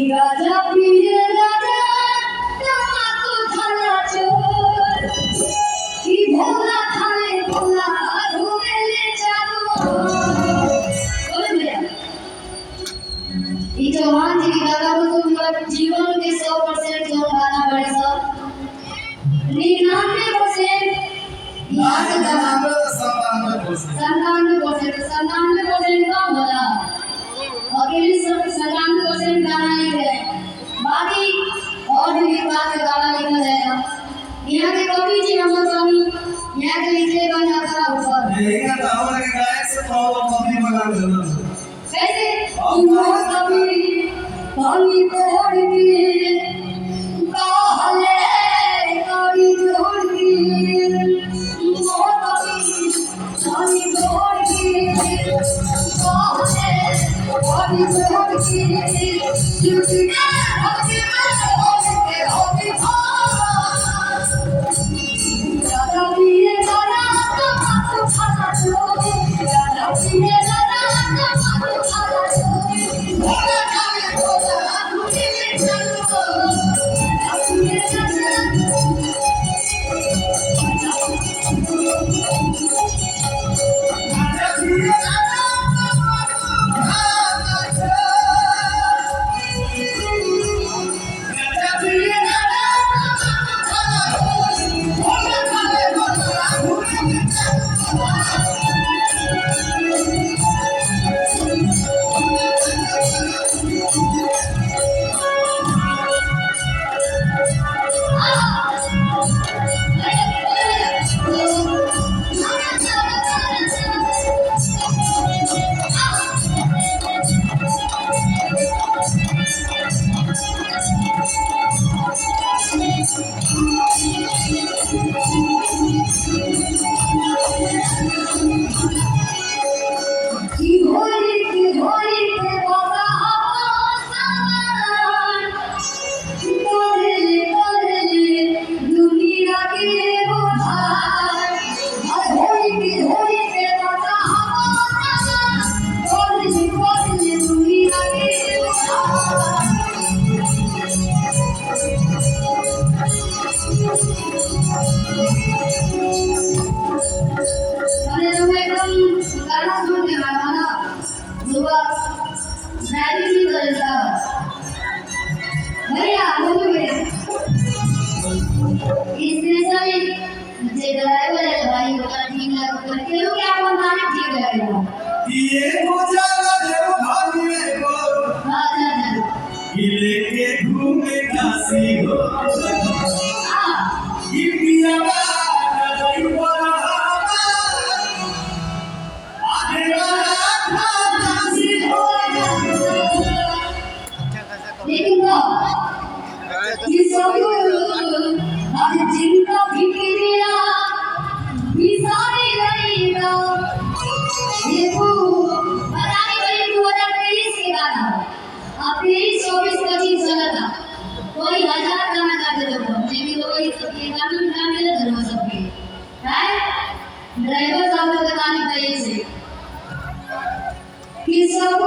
राजा पीर राजा तमाकू खाना चोर की भोला खाने भोला घूमेले चारो बोल भैया ये चौहान जी की गाना को तुम लोग जीवन के 100% जो गाना बड़े सब 99% याद करना 97% कम होला अकेले सब 97% गाना लिख रहे हैं बाकी और भी विभाग के गाना लिखा जाएगा यहाँ के कवि जी हम कवि यहाँ के लिखे बन जाता ऊपर कैसे कवि कवि तोड़ के काले कवि तोड़ के कवि तोड़ के काले घूमे काशी हो लेकिन ये सब आज जिनका फिक्रिया बिसारी रहेगा देखो बताई गई 2023 के गाना अब 23-24-25 चला था कोई 1000 गाना गाते लोग लेकिन वही सबके गाना गाने लगे लोग सबके है ड्राइवर साहब को बताने चाहिए से कि सब